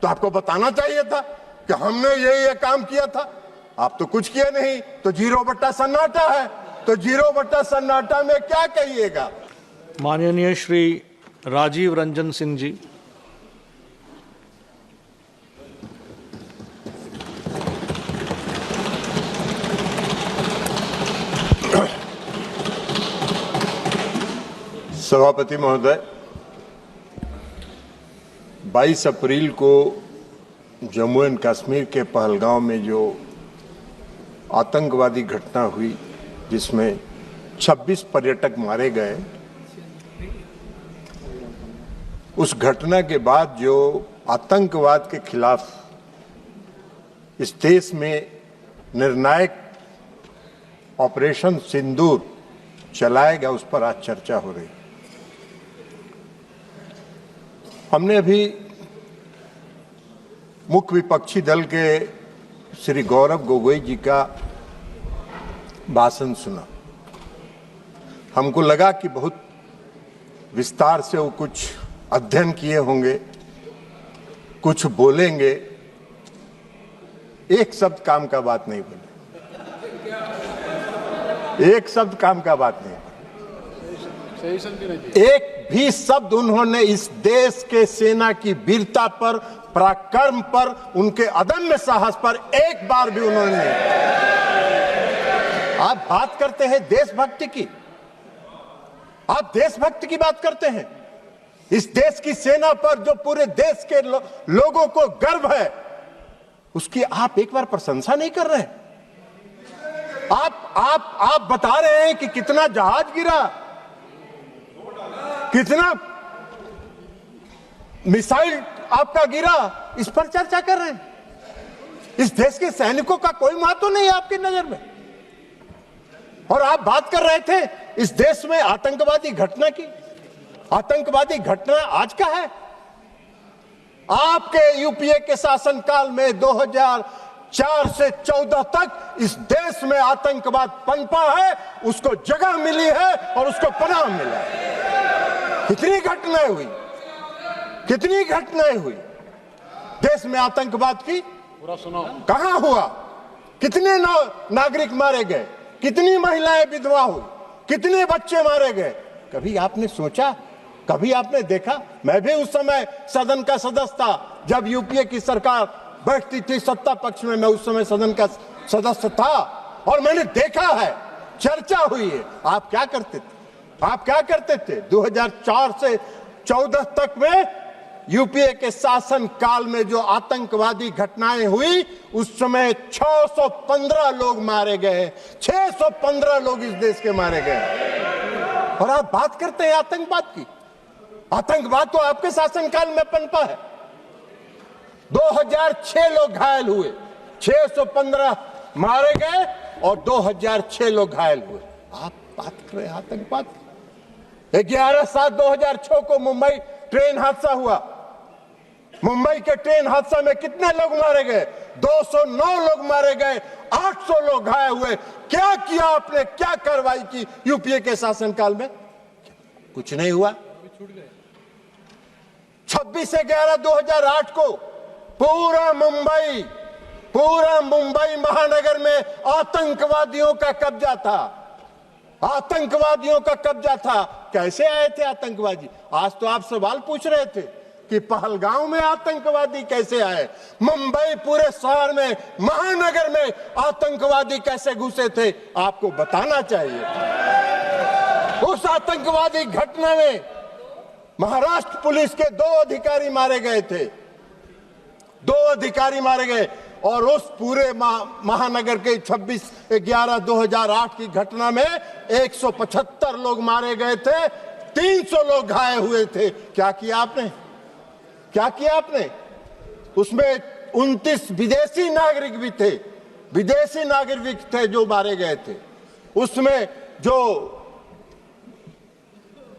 तो आपको बताना चाहिए था कि हमने ये काम किया था। आप तो कुछ किए नहीं, तो 0 सन्नाटा है। तो 0 सन्नाटा में क्या कहिएगा? माननीय श्री राजीव रंजन सिंह जी। सभापति महोदय, 22 अप्रैल को जम्मू एंड कश्मीर के पहलगांव में जो आतंकवादी घटना हुई, जिसमें 26 पर्यटक मारे गए, उस घटना के बाद जो आतंकवाद के खिलाफ इस देश में निर्णायक ऑपरेशन सिंदूर चलाया गया, उस पर आज चर्चा हो रही। हमने अभी मुख्य विपक्षी दल के श्री गौरव गोगोई जी का भाषण सुना। हमको लगा कि बहुत विस्तार से वो कुछ अध्ययन किए होंगे, कुछ बोलेंगे। एक शब्द काम का बात नहीं बोले, एक शब्द काम का बात नहीं। एक भी शब्द उन्होंने इस देश के सेना की वीरता पर, पराक्रम पर, उनके अदम्य साहस पर एक बार भी उन्होंने नहीं। आप बात करते हैं देशभक्ति की, आप देशभक्ति की बात करते हैं। इस देश की सेना पर जो पूरे देश के लोगों को गर्व है, उसकी आप एक बार प्रशंसा नहीं कर रहे। आप बता रहे हैं कि कितना जहाज गिरा, कितना मिसाइल आपका गिरा, इस पर चर्चा कर रहे हैं। इस देश के सैनिकों का कोई महत्व नहीं है आपकी नजर में। और आप बात कर रहे थे इस देश में आतंकवादी घटना की। आतंकवादी घटना आज का है। आपके यूपीए के शासनकाल में 2004 से 14 तक इस देश में आतंकवाद पनपा है, उसको जगह मिली है और उसको पनाह मिला है। कितनी घटनाएं हुई, कितनी घटनाएं हुई देश में आतंकवाद की। पूरा सुनो, कहां हुआ, कितने नागरिक मारे गए, कितनी महिलाएं विधवा हुई, कितने बच्चे मारे गए। कभी आपने सोचा, कभी आपने देखा? मैं भी उस समय सदन का सदस्य था जब यूपीए की सरकार बैठती थी सत्ता पक्ष में। मैं उस समय सदन का सदस्य था और मैंने देखा है, चर्चा हुई है। आप क्या करते थे? आप क्या करते थे? 2004 से 14 तक में यूपीए के शासन काल में जो आतंकवादी घटनाएं हुई, उस समय 615 लोग मारे गए। 615 लोग इस देश के मारे गए। और आप बात करते हैं आतंकवाद की। आतंकवाद तो आपके शासनकाल में पनपा है। 2006 लोग घायल हुए, 615 मारे गए और 2006 लोग घायल हुए। आप बात कर रहे हैं आतंकवाद की। 11/7/2006 को मुंबई ट्रेन हादसा हुआ। मुंबई के ट्रेन हादसा में कितने लोग मारे गए? 209 लोग मारे गए, 800 लोग घायल हुए। क्या किया आपने, क्या कार्रवाई की यूपीए के शासनकाल में? कुछ नहीं हुआ। 26/11/2008 को पूरा मुंबई महानगर में आतंकवादियों का कब्जा था। आतंकवादियों का कब्जा था। कैसे आए थे आतंकवादी? आज तो आप सवाल पूछ रहे थे कि पहलगांव में आतंकवादी कैसे आए, मुंबई पूरे शहर में, महानगर में आतंकवादी कैसे घुसे थे, आपको बताना चाहिए। उस आतंकवादी घटना में महाराष्ट्र पुलिस के 2 अधिकारी मारे गए थे। 2 अधिकारी मारे गए। और उस पूरे महानगर के 26/11/2008 की घटना में 175 लोग मारे गए थे, 300 लोग घायल हुए थे। क्या किया आपने? क्या किया आपने? उसमें 29 विदेशी नागरिक भी थे, विदेशी नागरिक थे जो मारे गए थे। उसमें जो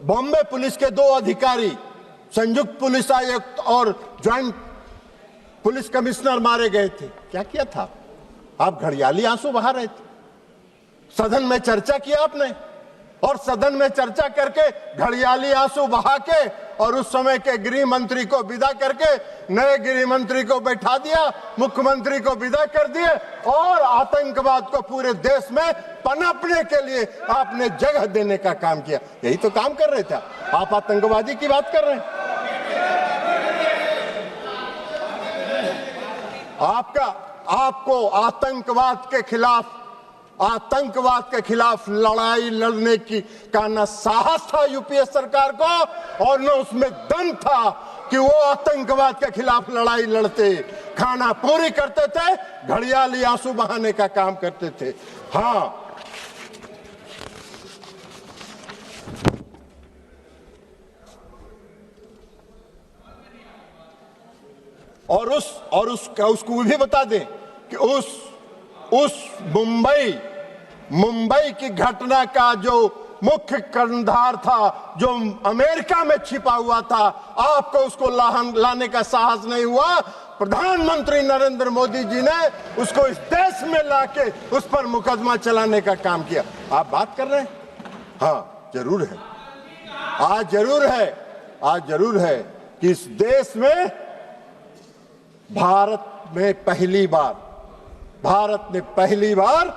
बॉम्बे पुलिस के 2 अधिकारी, संयुक्त पुलिस आयुक्त और ज्वाइंट पुलिस कमिश्नर मारे गए थे। क्या किया था? आप घड़ियाली आंसू बहा रहे थे। सदन में चर्चा किया आपने और सदन में चर्चा करके घड़ियाली आंसू बहा के और उस समय के गृह मंत्री को विदा करके नए गृह मंत्री को बैठा दिया, मुख्यमंत्री को विदा कर दिए और आतंकवाद को पूरे देश में पनपने के लिए आपने जगह देने का काम किया। यही तो काम कर रहे थे आप। आतंकवादी की बात कर रहे हैं। आपको आतंकवाद के खिलाफ लड़ाई लड़ने का न साहस था यूपीए सरकार को और न उसमें दम था कि वो आतंकवाद के खिलाफ लड़ाई लड़ते, खाना पूरी करते थे, घड़ियाली आंसू बहाने का काम करते थे। हाँ, और उसको भी बता दें कि उस मुंबई की घटना का जो मुख्य कर्णधार था, जो अमेरिका में छिपा हुआ था, आपको उसको लाने का साहस नहीं हुआ। प्रधानमंत्री नरेंद्र मोदी जी ने उसको इस देश में लाके उस पर मुकदमा चलाने का काम किया। आप बात कर रहे हैं? हाँ, जरूर है। आज जरूर है कि इस देश में भारत ने पहली बार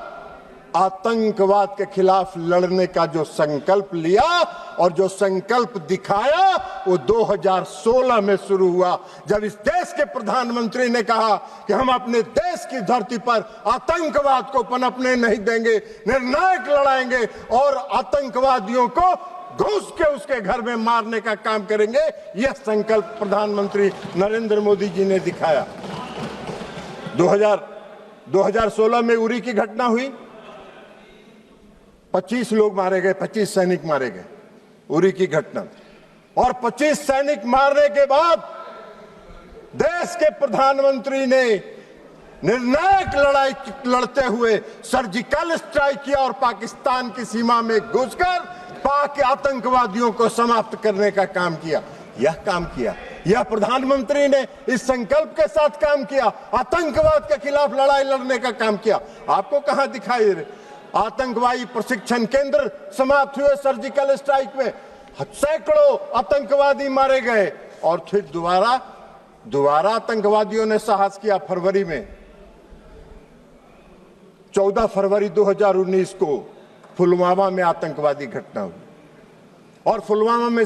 आतंकवाद के खिलाफ लड़ने का जो संकल्प लिया और जो संकल्प दिखाया वो 2016 में शुरू हुआ, जब इस देश के प्रधानमंत्री ने कहा कि हम अपने देश की धरती पर आतंकवाद को पनपने नहीं देंगे, निर्णायक लड़ाएंगे और आतंकवादियों को घुस के उसके घर में मारने का काम करेंगे। यह संकल्प प्रधानमंत्री नरेंद्र मोदी जी ने दिखाया। 2016 में उरी की घटना हुई, 25 लोग मारे गए, 25 सैनिक मारे गए, उरी की घटना। और 25 सैनिक मारने के बाद देश के प्रधानमंत्री ने निर्णायक लड़ाई लड़ते हुए सर्जिकल स्ट्राइक किया और पाकिस्तान की सीमा में घुसकर पाक आतंकवादियों को समाप्त करने का काम किया। यह प्रधानमंत्री ने इस संकल्प के साथ काम किया, आतंकवाद के खिलाफ लड़ाई लड़ने का काम किया। आपको कहां दिखाई दे? आतंकवादी प्रशिक्षण केंद्र समाप्त हुए सर्जिकल स्ट्राइक में, सैकड़ों आतंकवादी मारे गए और फिर दोबारा आतंकवादियों ने साहस किया। फरवरी में 14 फरवरी 2019 को पुलवामा में आतंकवादी घटना हुई और पुलवामा में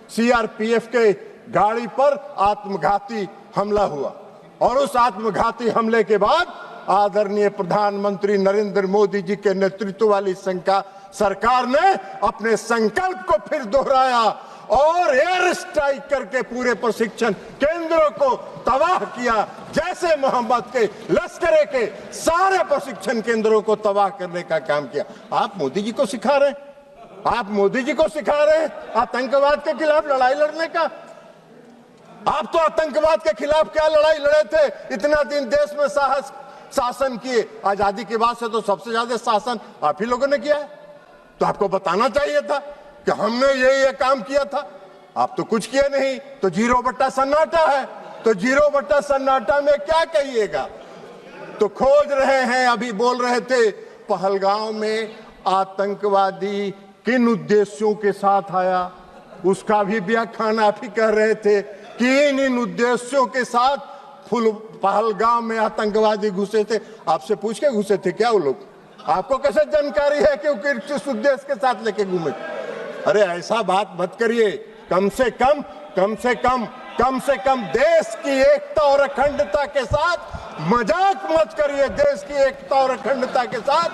सीआरपीएफ के गाड़ी पर आत्मघाती हमला हुआ और उस आत्मघाती हमले के बाद आदरणीय प्रधानमंत्री नरेंद्र मोदी जी के नेतृत्व वाली सरकार ने अपने संकल्प को फिर दोहराया और एयर स्ट्राइक करके पूरे प्रशिक्षण केंद्रों को तबाह किया। जैसे मोहम्मद के लश्कर के सारे प्रशिक्षण केंद्रों को तबाह करने का काम किया। आप मोदी जी को सिखा रहे हैं आतंकवाद के खिलाफ लड़ाई लड़ने का। आप तो आतंकवाद के खिलाफ क्या लड़ाई लड़े थे? इतना दिन देश में शासन किए। आजादी के बाद से तो सबसे ज्यादा शासन आप ही लोगों ने किया है। तो आपको बताना चाहिए था कि हमने ये काम किया था। आप तो कुछ किए नहीं, तो 0 सन्नाटा है। तो 0 सन्नाटा में क्या कहिएगा? तो खोज रहे हैं। अभी बोल रहे थे पहलगांव में आतंकवादी किन उद्देश्यों के साथ आया, उसका भी व्याख्यान आप ही कह रहे थे कि इन उद्देश्यों के साथ पहलगांव में आतंकवादी घुसे थे। आपसे पूछ के घुसे थे क्या वो लोग? आपको कैसे जानकारी है कि वो किस उद्देश्य के साथ लेके घूमे? अरे ऐसा बात मत करिए। कम से कम देश की एकता और अखंडता के साथ मजाक मत करिए। देश की एकता और अखंडता के साथ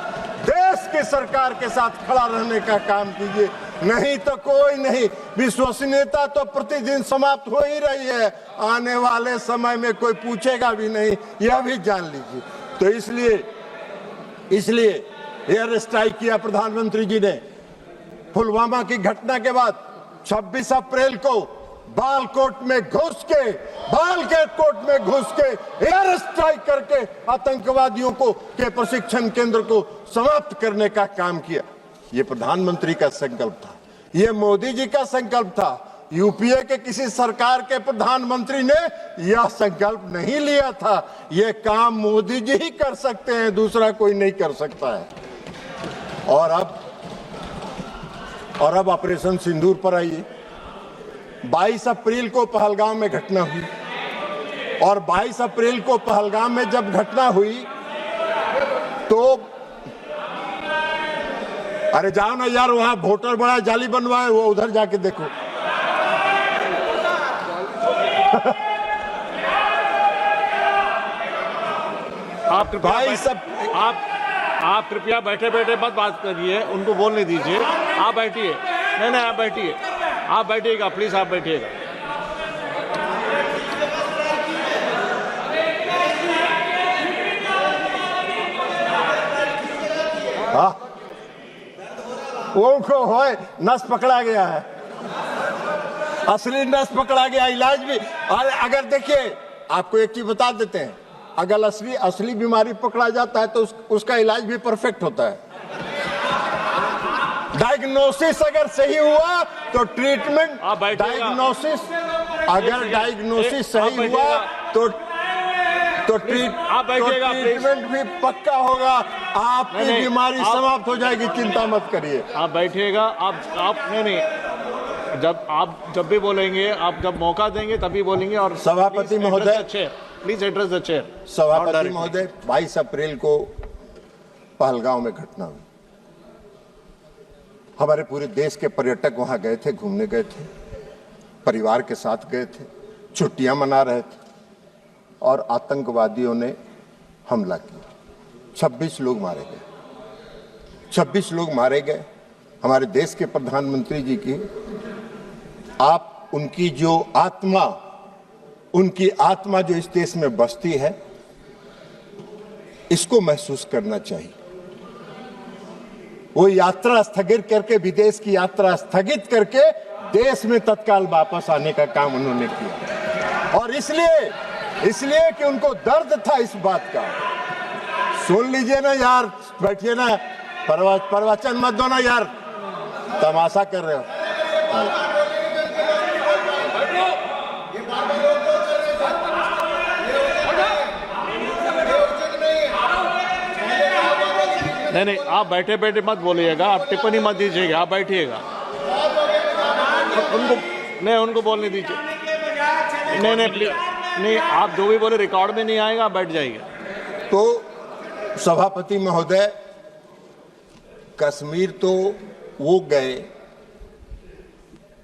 देश की सरकार के साथ खड़ा रहने का काम कीजिए। नहीं तो कोई नहीं। विश्वसनीयता तो प्रतिदिन समाप्त हो ही रही है। आने वाले समय में कोई पूछेगा भी नहीं, यह भी जान लीजिए। तो इसलिए एयर स्ट्राइक किया प्रधानमंत्री जी ने। पुलवामा की घटना के बाद 26 अप्रैल को बालकोट में घुस के एयर स्ट्राइक करके आतंकवादियों के प्रशिक्षण केंद्र को समाप्त करने का काम किया। ये प्रधानमंत्री का संकल्प था, ये मोदी जी का संकल्प था। यूपीए के किसी सरकार के प्रधानमंत्री ने यह संकल्प नहीं लिया था। यह काम मोदी जी ही कर सकते हैं, दूसरा कोई नहीं कर सकता है। और और अब ऑपरेशन सिंदूर पर आइए। 22 अप्रैल को पहलगाम में घटना हुई और 22 अप्रैल को पहलगाम में जब घटना हुई तो अरे जाओ ना यार, वहां वोटर बड़ा जाली बनवाए, वो उधर जाके देखो। आप भाई सब आप कृपया बैठे बैठे मत बात करिए, उनको बोलने दीजिए। आप बैठिए, नहीं आप बैठिए, आप बैठिएगा प्लीज, आप बैठिएगा। हाँ, वो है नस पकड़ा गया है, असली नस पकड़ा गया। इलाज भी, और अगर देखिए आपको एक चीज बता देते हैं, अगर असली बीमारी पकड़ा जाता है तो उसका इलाज भी परफेक्ट होता है। डायग्नोसिस अगर सही हुआ तो ट्रीटमेंट, डायग्नोसिस अगर डायग्नोसिस सही हुआ तो ट्रीटमेंट भी पक्का होगा, आपकी बीमारी समाप्त हो जाएगी, चिंता मत करिए। आप बैठिएगा, आप नहीं, जब भी बोलेंगे, आप जब मौका देंगे तभी बोलेंगे। और सभापति महोदय, प्लीज एड्रेस द चेयर। सभापति महोदय, 22 अप्रैल को पहलगांव में घटना हुई। हमारे पूरे देश के पर्यटक वहां गए थे, घूमने गए थे, परिवार के साथ गए थे, छुट्टियां मना रहे थे और आतंकवादियों ने हमला किया। 26 लोग मारे गए, 26 लोग मारे गए। हमारे देश के प्रधानमंत्री जी की, आप उनकी आत्मा जो इस देश में बसती है, इसको महसूस करना चाहिए। वो यात्रा स्थगित करके, विदेश की यात्रा स्थगित करके देश में तत्काल वापस आने का काम उन्होंने किया। और इसलिए कि उनको दर्द था इस बात का। सुन लीजिए ना यार, बैठिए ना, प्रवचन मत दो ना यार, तमाशा कर रहे हो। नहीं आप बैठे बैठे मत बोलिएगा, आप टिप्पणी मत दीजिएगा, आप बैठिएगा। उनको बोलने दीजिए। नहीं प्लीज, नहीं, आप जो भी बोले रिकॉर्ड में नहीं आएगा, आप बैठ जाइए। तो सभापति महोदय, कश्मीर तो वो गए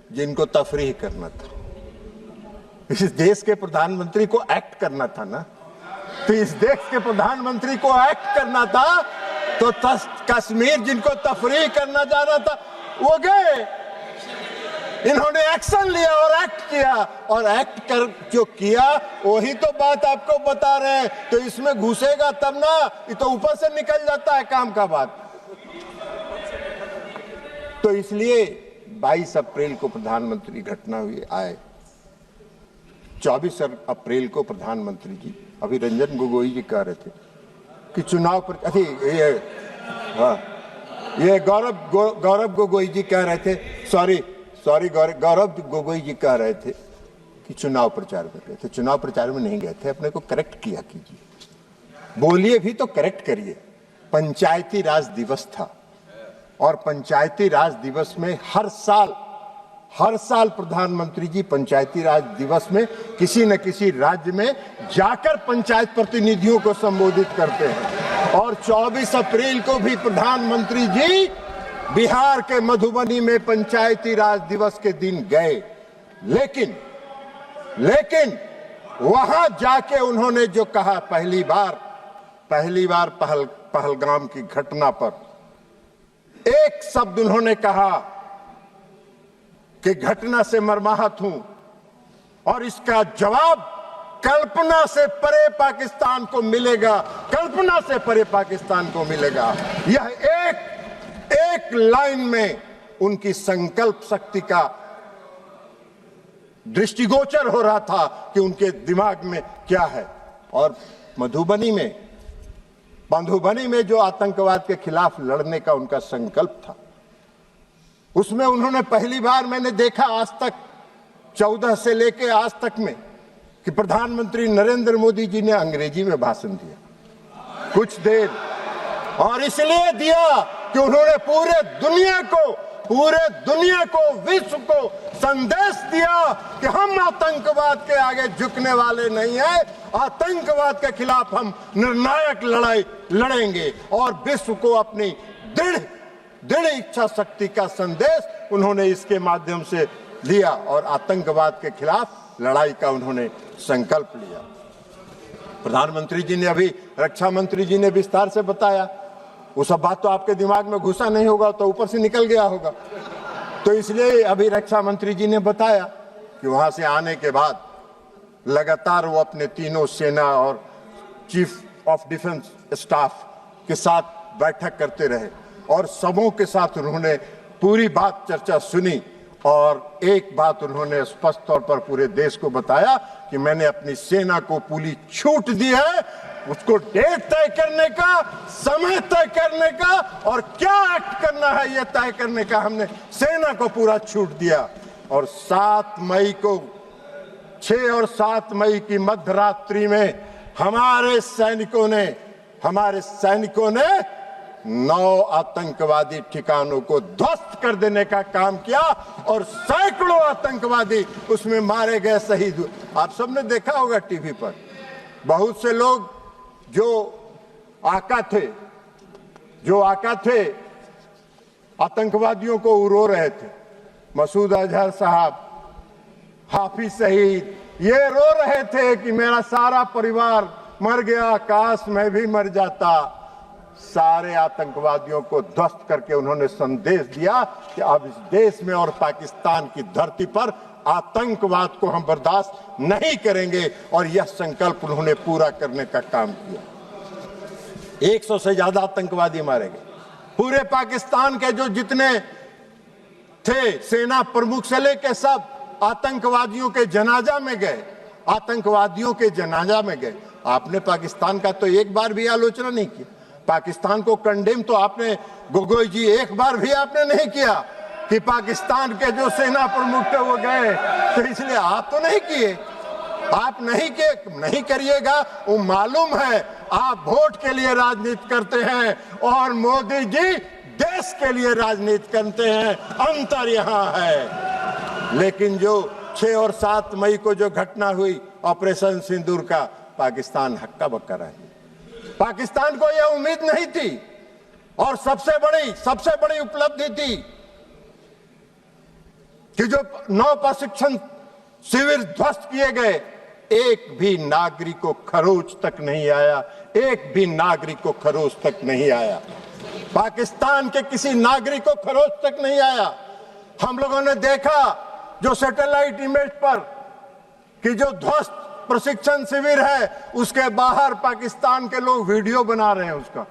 जिनको तफरीह करना था। इस देश के प्रधानमंत्री को एक्ट करना था ना, तो इस देश के प्रधानमंत्री को एक्ट करना था, तो कश्मीर जिनको तफरीह करना जाना था वो गए। इन्होंने एक्शन लिया और एक्ट किया, और एक्ट कर जो किया वही तो बात आपको बता रहे हैं। तो इसमें घुसेगा तब ना, ये तो ऊपर से निकल जाता है काम का बात। तो इसलिए 22 अप्रैल को प्रधानमंत्री घटना हुई आए। 24 अप्रैल को प्रधानमंत्री जी, अभी रंजन गोगोई जी कह रहे थे कि चुनाव पर, ये गौरव गोगोई जी कह रहे थे, सॉरी गौरव गोगोई जी कह रहे थे कि चुनाव प्रचार में गए थे। चुनाव प्रचार में नहीं गए थे, अपने को करेक्ट किया कीजिए, बोलिए भी तो करेक्ट करिए। पंचायती राज दिवस था, और पंचायती राज दिवस में हर साल प्रधानमंत्री जी पंचायती राज दिवस में किसी न किसी राज्य में जाकर पंचायत प्रतिनिधियों को संबोधित करते हैं। और 24 अप्रैल को भी प्रधानमंत्री जी बिहार के मधुबनी में पंचायती राज दिवस के दिन गए। लेकिन वहां जाके उन्होंने जो कहा, पहली बार पहलगाम की घटना पर एक शब्द उन्होंने कहा कि घटना से मर्माहत हूं, और इसका जवाब कल्पना से परे पाकिस्तान को मिलेगा, कल्पना से परे पाकिस्तान को मिलेगा। यह एक लाइन में उनकी संकल्प शक्ति का दृष्टिगोचर हो रहा था कि उनके दिमाग में क्या है। और मधुबनी में जो आतंकवाद के खिलाफ लड़ने का उनका संकल्प था, उसमें उन्होंने पहली बार मैंने देखा आज तक 14 से लेके आज तक में कि प्रधानमंत्री नरेंद्र मोदी जी ने अंग्रेजी में भाषण दिया कुछ देर, और इसलिए दिया कि उन्होंने पूरे दुनिया को पूरे दुनिया को, विश्व को संदेश दिया कि हम आतंकवाद के आगे झुकने वाले नहीं हैं। आतंकवाद के खिलाफ हम निर्णायक लड़ाई लड़ेंगे और विश्व को अपनी दृढ़ इच्छा शक्ति का संदेश उन्होंने इसके माध्यम से लिया और आतंकवाद के खिलाफ लड़ाई का उन्होंने संकल्प लिया। प्रधानमंत्री जी ने अभी, रक्षा मंत्री जी ने विस्तार से बताया। वो सब बात तो आपके दिमाग में घुसा नहीं होगा, तो ऊपर से निकल गया होगा। तो इसलिए अभी रक्षा मंत्री जी ने बताया कि वहां से आने के बाद लगातार वो अपने तीनों सेना और चीफ ऑफ डिफेंस स्टाफ के साथ बैठक करते रहे और सबों के साथ उन्होंने पूरी बात चर्चा सुनी और एक बात उन्होंने स्पष्ट तौर पर पूरे देश को बताया कि मैंने अपनी सेना को पूरी छूट दी है, उसको डेट तय करने का, समय तय करने का और क्या एक्ट करना है यह तय करने का हमने सेना को पूरा छूट दिया। और 7 मई को, 6 और 7 मई की मध्यरात्रि में हमारे सैनिकों ने 9 आतंकवादी ठिकानों को ध्वस्त कर देने का काम किया और सैकड़ों आतंकवादी उसमें मारे गए, शहीद हुए। आप सबने देखा होगा टीवी पर, बहुत से लोग जो आका थे आतंकवादियों को रो रहे थे। मसूद अजहर साहब, हाफिज शहीद, ये रो रहे थे कि मेरा सारा परिवार मर गया, काश मैं भी मर जाता। सारे आतंकवादियों को ध्वस्त करके उन्होंने संदेश दिया कि अब इस देश में और पाकिस्तान की धरती पर आतंकवाद को हम बर्दाश्त नहीं करेंगे और यह संकल्प उन्होंने पूरा करने का काम किया। 100 से ज्यादा आतंकवादी मारे गए। पूरे पाकिस्तान के जो जितने थे, सेना प्रमुख से लेकर सब आतंकवादियों के जनाजा में गए। आपने पाकिस्तान का तो एक बार भी आलोचना नहीं की। पाकिस्तान को कंडेम तो आपने, गोगोई जी, एक बार भी आपने नहीं किया कि पाकिस्तान के जो सेना प्रमुख थे वो गए, तो इसलिए आप तो नहीं किए। आप नहीं करिएगा, वो मालूम है आप वोट के लिए राजनीति करते हैं और मोदी जी देश के लिए राजनीति करते हैं, अंतर यहाँ है। लेकिन जो 6 और 7 मई को जो घटना हुई ऑपरेशन सिंदूर का, पाकिस्तान हक्का बक्का रहा। पाकिस्तान को यह उम्मीद नहीं थी और सबसे बड़ी उपलब्धि थी कि जो 9 प्रशिक्षण शिविर ध्वस्त किए गए, एक भी नागरिक को खरोच तक नहीं आया। पाकिस्तान के किसी नागरिक को खरोच तक नहीं आया। हम लोगों ने देखा जो सैटेलाइट इमेज पर कि जो ध्वस्त प्रशिक्षण शिविर है उसके बाहर पाकिस्तान के लोग वीडियो बना रहे हैं, उसका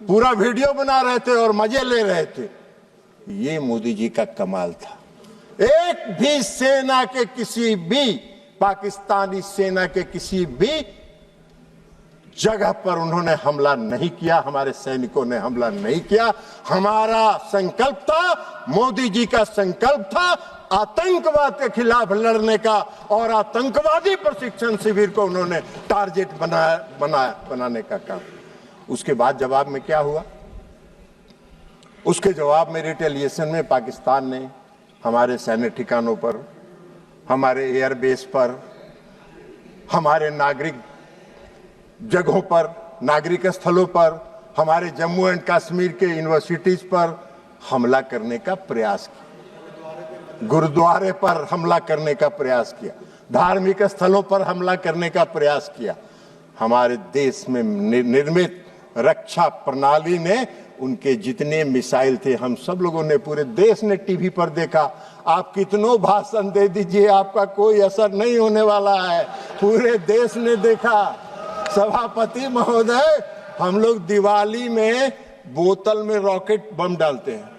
पूरा वीडियो बना रहे थे और मजे ले रहे थे। ये मोदी जी का कमाल था। एक भी सेना के किसी भी, पाकिस्तानी सेना के किसी भी जगह पर उन्होंने हमला नहीं किया, हमारे सैनिकों ने हमला नहीं किया। हमारा संकल्प था, मोदी जी का संकल्प था आतंकवाद के खिलाफ लड़ने का और आतंकवादी प्रशिक्षण शिविर को उन्होंने टारगेट बनाने का काम। उसके बाद जवाब में क्या हुआ? उसके जवाब में रिटेलिएशन में पाकिस्तान ने हमारे सैन्य ठिकानों पर, हमारे एयरबेस पर, हमारे नागरिक जगहों पर, नागरिक स्थलों पर, हमारे जम्मू एंड कश्मीर के यूनिवर्सिटीज पर हमला करने का प्रयास किया, गुरुद्वारे पर हमला करने का प्रयास किया, धार्मिक स्थलों पर हमला करने का प्रयास किया। हमारे देश में निर्मित रक्षा प्रणाली ने उनके जितने मिसाइल थे, हम सब लोगों ने, पूरे देश ने टीवी पर देखा। आप कितनों भाषण दे दीजिए, आपका कोई असर नहीं होने वाला है। पूरे देश ने देखा। सभापति महोदय, हम लोग दिवाली में बोतल में रॉकेट बम डालते हैं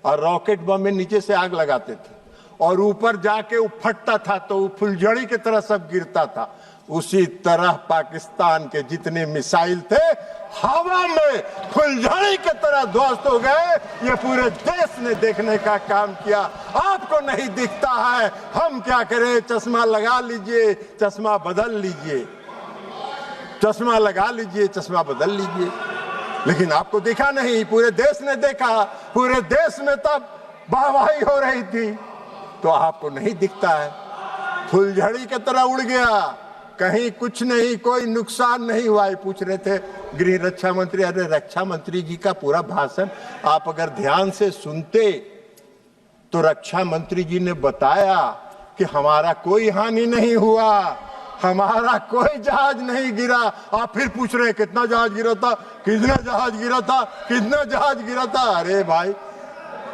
और रॉकेट बम में नीचे से आग लगाते थे और ऊपर जाके वो फटता था तो वो फुलझड़ी की तरह सब गिरता था। उसी तरह पाकिस्तान के जितने मिसाइल थे हवा में फुलझड़ी की तरह ध्वस्त हो गए। ये पूरे देश ने देखने का काम किया। आपको नहीं दिखता है, हम क्या करें? चश्मा लगा लीजिए, चश्मा बदल लीजिए, चश्मा लगा लीजिए, चश्मा बदल लीजिए। लेकिन आपको दिखा नहीं, पूरे देश ने देखा, पूरे देश में तब वाहवाही हो रही थी, तो आपको नहीं दिखता है। फुलझड़ी की तरह उड़ गया, कहीं कुछ नहीं, कोई नुकसान नहीं हुआ। पूछ रहे थे गृह रक्षा मंत्री, अरे रक्षा मंत्री जी का पूरा भाषण आप अगर ध्यान से सुनते तो रक्षा मंत्री जी ने बताया कि हमारा कोई हानि नहीं हुआ, हमारा कोई जहाज नहीं गिरा। आप फिर पूछ रहे हैं कितना जहाज गिरा था, कितना जहाज गिरा था, कितना जहाज गिरा था। अरे भाई,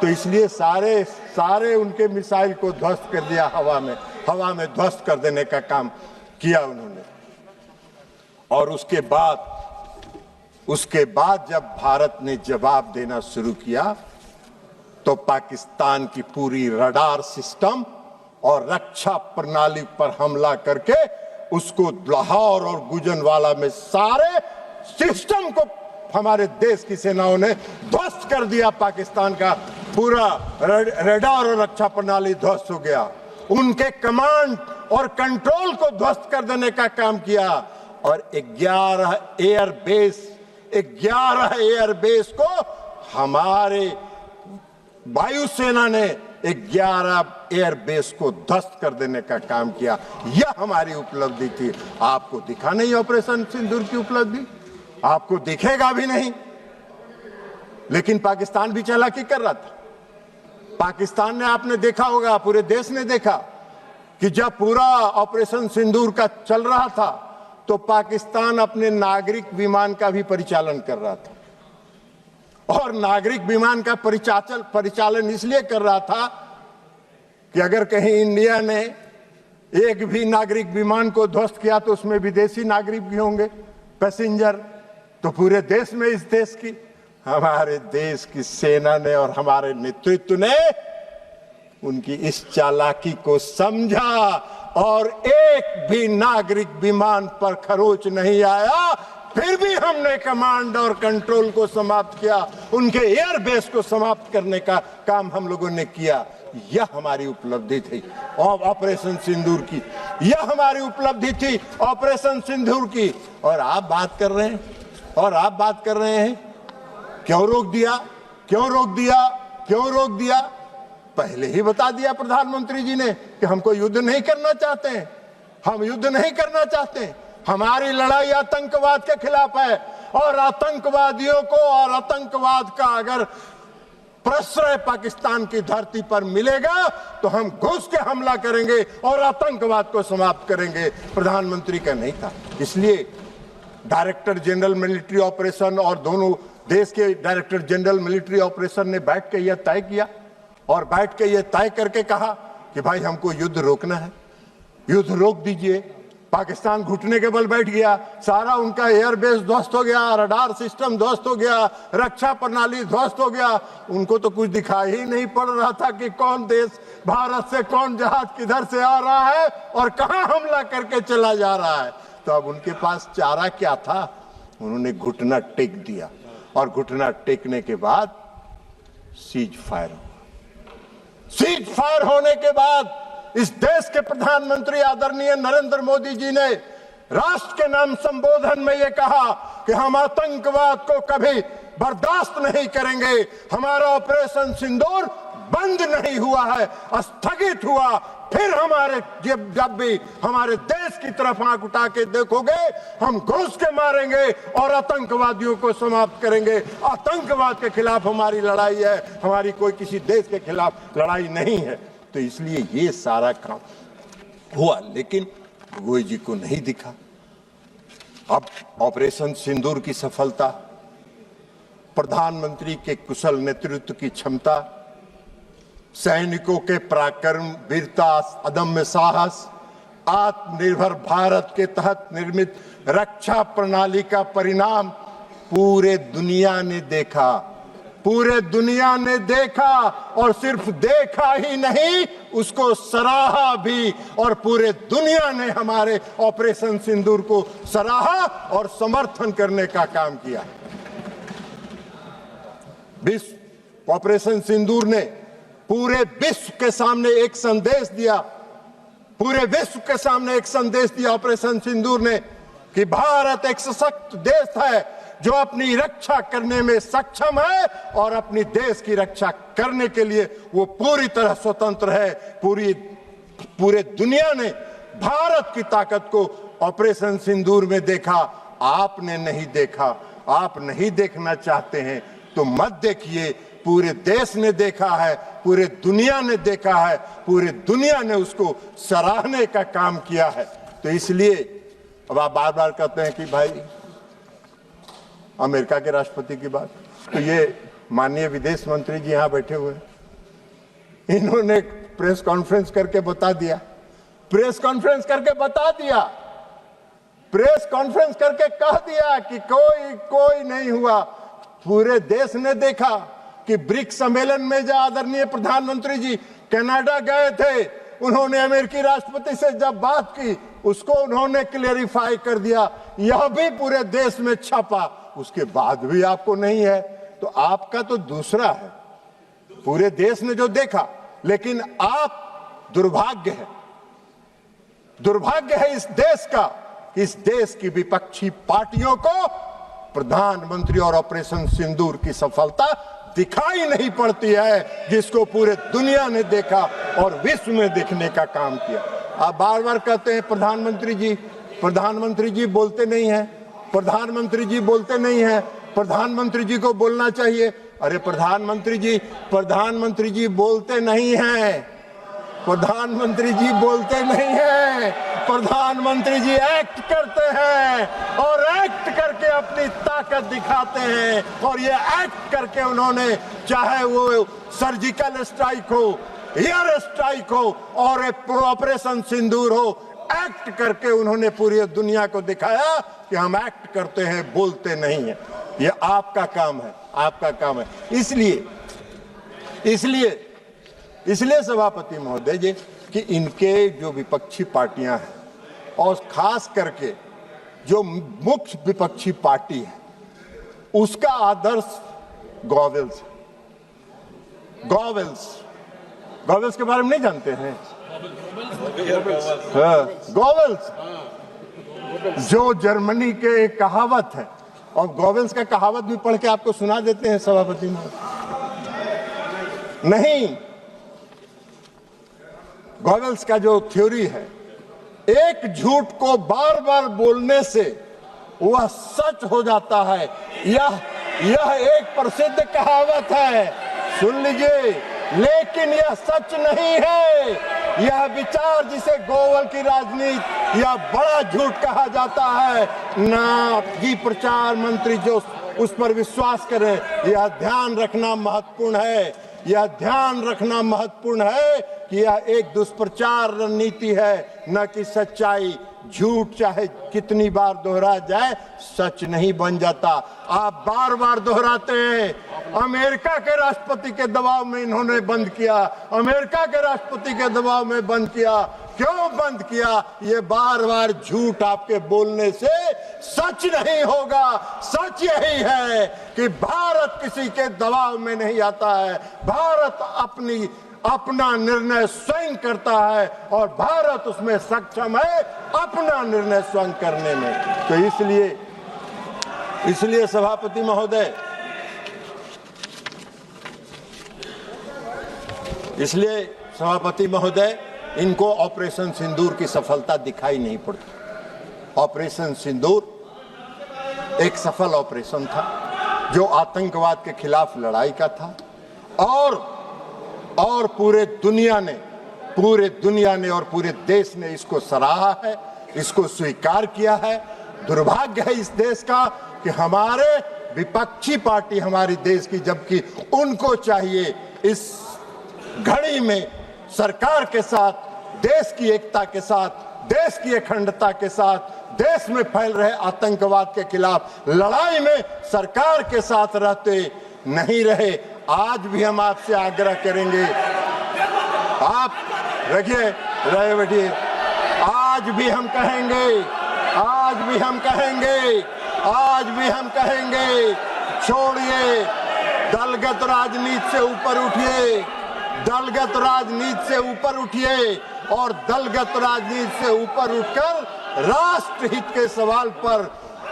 तो इसलिए सारे उनके मिसाइल को ध्वस्त कर दिया, हवा में ध्वस्त कर देने का काम किया उन्होंने। और उसके बाद जब भारत ने जवाब देना शुरू किया तो पाकिस्तान की पूरी रडार सिस्टम और रक्षा प्रणाली पर हमला करके उसको लाहौर और गुजरांवाला में सारे सिस्टम को हमारे देश की सेनाओं ने ध्वस्त कर दिया। पाकिस्तान का पूरा रडार और रक्षा प्रणाली ध्वस्त हो गया, उनके कमांड और कंट्रोल को ध्वस्त कर देने का काम किया। और 11 एयरबेस को हमारे वायुसेना ने 11 एयरबेस को ध्वस्त कर देने का काम किया। यह हमारी उपलब्धि थी। आपको दिखा नहीं ऑपरेशन सिंदूर की उपलब्धि, आपको दिखेगा भी नहीं। लेकिन पाकिस्तान भी चालाकी कर रहा था। पाकिस्तान ने, आपने देखा होगा, पूरे देश ने देखा कि जब पूरा ऑपरेशन सिंदूर का चल रहा था तो पाकिस्तान अपने नागरिक विमान का भी परिचालन कर रहा था। और नागरिक विमान का परिचालन इसलिए कर रहा था कि अगर कहीं इंडिया ने एक भी नागरिक विमान को ध्वस्त किया तो उसमें विदेशी नागरिक भी होंगे, पैसेंजर। तो पूरे देश में इस देश की, हमारे देश की सेना ने और हमारे नेतृत्व ने उनकी इस चालाकी को समझा और एक भी नागरिक विमान पर खरोच नहीं आया। फिर भी हमने कमांड और कंट्रोल को समाप्त किया, उनके एयरबेस को समाप्त करने का काम हम लोगों ने किया। यह हमारी उपलब्धि थी ऑपरेशन सिंदूर की, यह हमारी उपलब्धि थी ऑपरेशन सिंदूर की। और आप बात कर रहे हैं क्यों रोक दिया, क्यों रोक दिया, क्यों रोक दिया? पहले ही बता दिया प्रधानमंत्री जी ने कि हमको युद्ध नहीं करना चाहते हैं, हम युद्ध नहीं करना चाहते। हमारी लड़ाई आतंकवाद के खिलाफ है और आतंकवादियों को और आतंकवाद का अगर प्रश्रय पाकिस्तान की धरती पर मिलेगा तो हम घुस के हमला करेंगे और आतंकवाद को समाप्त करेंगे। प्रधानमंत्री का नहीं था। इसलिए डायरेक्टर जनरल मिलिट्री ऑपरेशन और दोनों देश के डायरेक्टर जनरल मिलिट्री ऑपरेशन ने बैठ के यह तय किया और बैठ के यह तय करके कहा कि भाई हमको युद्ध रोकना है, युद्ध रोक दीजिए। पाकिस्तान घुटने के बल बैठ गया, सारा उनका एयरबेस ध्वस्त हो गया, रडार सिस्टम ध्वस्त हो गया, रक्षा प्रणाली ध्वस्त हो गया। उनको तो कुछ दिखाई ही नहीं पड़ रहा था कि कौन देश, भारत से कौन जहाज किधर से आ रहा है और कहां हमला करके चला जा रहा है। तो अब उनके पास चारा क्या था? उन्होंने घुटना टेक दिया और घुटना टेकने के बाद सीज फायर हुआ। सीज फायर होने के बाद इस देश के प्रधानमंत्री आदरणीय नरेंद्र मोदी जी ने राष्ट्र के नाम संबोधन में यह कहा कि हम आतंकवाद को कभी बर्दाश्त नहीं करेंगे। हमारा ऑपरेशन सिंदूर बंद नहीं हुआ है, स्थगित हुआ। फिर हमारे जब भी हमारे देश की तरफ आंख उठा के देखोगे, हम घुस के मारेंगे और आतंकवादियों को समाप्त करेंगे। आतंकवाद के खिलाफ हमारी लड़ाई है, हमारी कोई किसी देश के खिलाफ लड़ाई नहीं है। तो इसलिए ये सारा काम हुआ, लेकिन गोई जी को नहीं दिखा। अब ऑपरेशन सिंदूर की सफलता, प्रधानमंत्री के कुशल नेतृत्व की क्षमता, सैनिकों के पराक्रम, वीरता, अदम्य साहस, आत्मनिर्भर भारत के तहत निर्मित रक्षा प्रणाली का परिणाम पूरे दुनिया ने देखा। पूरे दुनिया ने देखा और सिर्फ देखा ही नहीं, उसको सराहा भी। और पूरे दुनिया ने हमारे ऑपरेशन सिंदूर को सराहा और समर्थन करने का काम किया। विश्व ऑपरेशन सिंदूर ने पूरे विश्व के सामने एक संदेश दिया, पूरे विश्व के सामने एक संदेश दिया ऑपरेशन सिंदूर ने कि भारत एक सशक्त देश है, जो अपनी रक्षा करने में सक्षम है और अपनी देश की रक्षा करने के लिए वो पूरी तरह स्वतंत्र है। पूरे दुनिया ने भारत की ताकत को ऑपरेशन सिंदूर में देखा, आपने नहीं देखा। आप नहीं देखना चाहते हैं तो मत देखिए, पूरे देश ने देखा है, पूरे दुनिया ने देखा है, पूरी दुनिया ने उसको सराहने का काम किया है। तो इसलिए अब आप बार बार कहते हैं कि भाई अमेरिका के राष्ट्रपति की बात, तो ये माननीय विदेश मंत्री जी यहां बैठे हुए हैं, इन्होंने प्रेस कॉन्फ्रेंस करके बता दिया, प्रेस कॉन्फ्रेंस करके बता दिया, प्रेस कॉन्फ्रेंस करके कह दिया कि कोई नहीं हुआ। पूरे देश ने देखा कि ब्रिक्स सम्मेलन में जो आदरणीय प्रधानमंत्री जी कनाडा गए थे, उन्होंने अमेरिकी राष्ट्रपति से जब बात की, उसको उन्होंने क्लेरिफाई कर दिया, यह भी पूरे देश में छपा। उसके बाद भी आपको नहीं है, तो आपका तो दूसरा है। पूरे देश ने जो देखा, लेकिन आप दुर्भाग्य है इस देश का, इस देश की विपक्षी पार्टियों को प्रधानमंत्री और ऑपरेशन सिंदूर की सफलता दिखाई नहीं पड़ती है, जिसको पूरे दुनिया ने देखा और विश्व में देखने का काम किया। आप बार बार कहते हैं प्रधानमंत्री जी बोलते नहीं हैं, प्रधानमंत्री जी बोलते नहीं हैं, प्रधानमंत्री जी को बोलना चाहिए। अरे प्रधानमंत्री जी बोलते नहीं हैं, प्रधानमंत्री जी बोलते नहीं हैं, प्रधानमंत्री जी एक्ट करते हैं और एक्ट करके अपनी ताकत दिखाते हैं। और ये एक्ट करके उन्होंने, चाहे वो सर्जिकल स्ट्राइक हो, एयर स्ट्राइक हो और ऑपरेशन सिंदूर हो, एक्ट करके उन्होंने पूरी दुनिया को दिखाया कि हम एक्ट करते हैं, बोलते नहीं हैं। ये आपका काम है, आपका काम है। इसलिए सभापति महोदय जी कि इनके जो विपक्षी पार्टियां हैं और खास करके जो मुख्य विपक्षी पार्टी है, उसका आदर्श गॉवेल्स के बारे में नहीं जानते हैं? गॉवेल्स जो जर्मनी के एक कहावत है, और गॉवेल्स का कहावत भी पढ़ के आपको सुना देते हैं सभापति महोदय। नहीं, गॉवेल्स का जो थ्योरी है, एक झूठ को बार बार बोलने से वह सच हो जाता है। यह एक प्रसिद्ध कहावत है, सुन लीजिए, लेकिन यह सच नहीं है। यह विचार जिसे गोवल की राजनीति या बड़ा झूठ कहा जाता है ना, कि प्रचार मंत्री जो उस पर विश्वास करे, यह ध्यान रखना महत्वपूर्ण है। यह ध्यान रखना महत्वपूर्ण है कि यह एक दुष्प्रचार रणनीति है, न कि सच्चाई। झूठ चाहे कितनी बार दोहरा जाए, सच नहीं बन जाता। आप बार बार दोहराते हैं। अमेरिका के राष्ट्रपति के दबाव में इन्होंने बंद किया, अमेरिका के राष्ट्रपति के दबाव में बंद किया। क्यों बंद किया? ये बार बार झूठ आपके बोलने से सच नहीं होगा। सच यही है कि भारत किसी के दबाव में नहीं आता है। भारत अपना निर्णय स्वयं करता है और भारत उसमें सक्षम है अपना निर्णय स्वयं करने में। तो इसलिए सभापति महोदय, इनको ऑपरेशन सिंदूर की सफलता दिखाई नहीं पड़ती। ऑपरेशन सिंदूर एक सफल ऑपरेशन था जो आतंकवाद के खिलाफ लड़ाई का था, और पूरे दुनिया ने और पूरे देश ने इसको सराहा है, इसको स्वीकार किया है। दुर्भाग्य है इस देश का कि हमारे विपक्षी पार्टी हमारी देश की, जबकि उनको चाहिए इस घड़ी में सरकार के साथ, देश की एकता के साथ, देश की अखंडता के साथ, देश में फैल रहे आतंकवाद के खिलाफ लड़ाई में सरकार के साथ रहते नहीं रहे। आज भी हम आपसे आग्रह करेंगे, आप रखिए, रहे बैठिए। आज भी हम कहेंगे, छोड़िए दलगत राजनीति से ऊपर उठिए, दलगत राजनीति से ऊपर उठिए और दलगत राजनीति से ऊपर उठकर राष्ट्र हित के सवाल पर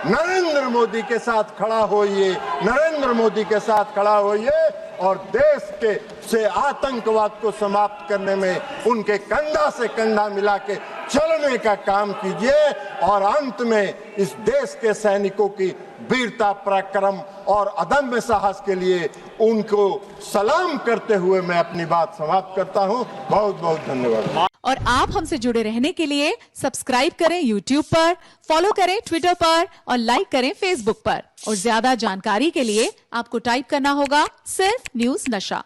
नरेंद्र मोदी के साथ खड़ा होइए, नरेंद्र मोदी के साथ खड़ा होइए और देश के से आतंकवाद को समाप्त करने में उनके कंधा से कंधा मिला के चलने का काम कीजिए। और अंत में इस देश के सैनिकों की वीरता, पराक्रम और अदम्य साहस के लिए उनको सलाम करते हुए मैं अपनी बात समाप्त करता हूं। बहुत बहुत धन्यवाद। और आप हमसे जुड़े रहने के लिए सब्सक्राइब करें YouTube पर, फॉलो करें Twitter पर और लाइक करें Facebook पर। और ज्यादा जानकारी के लिए आपको टाइप करना होगा सिर्फ न्यूज नशा।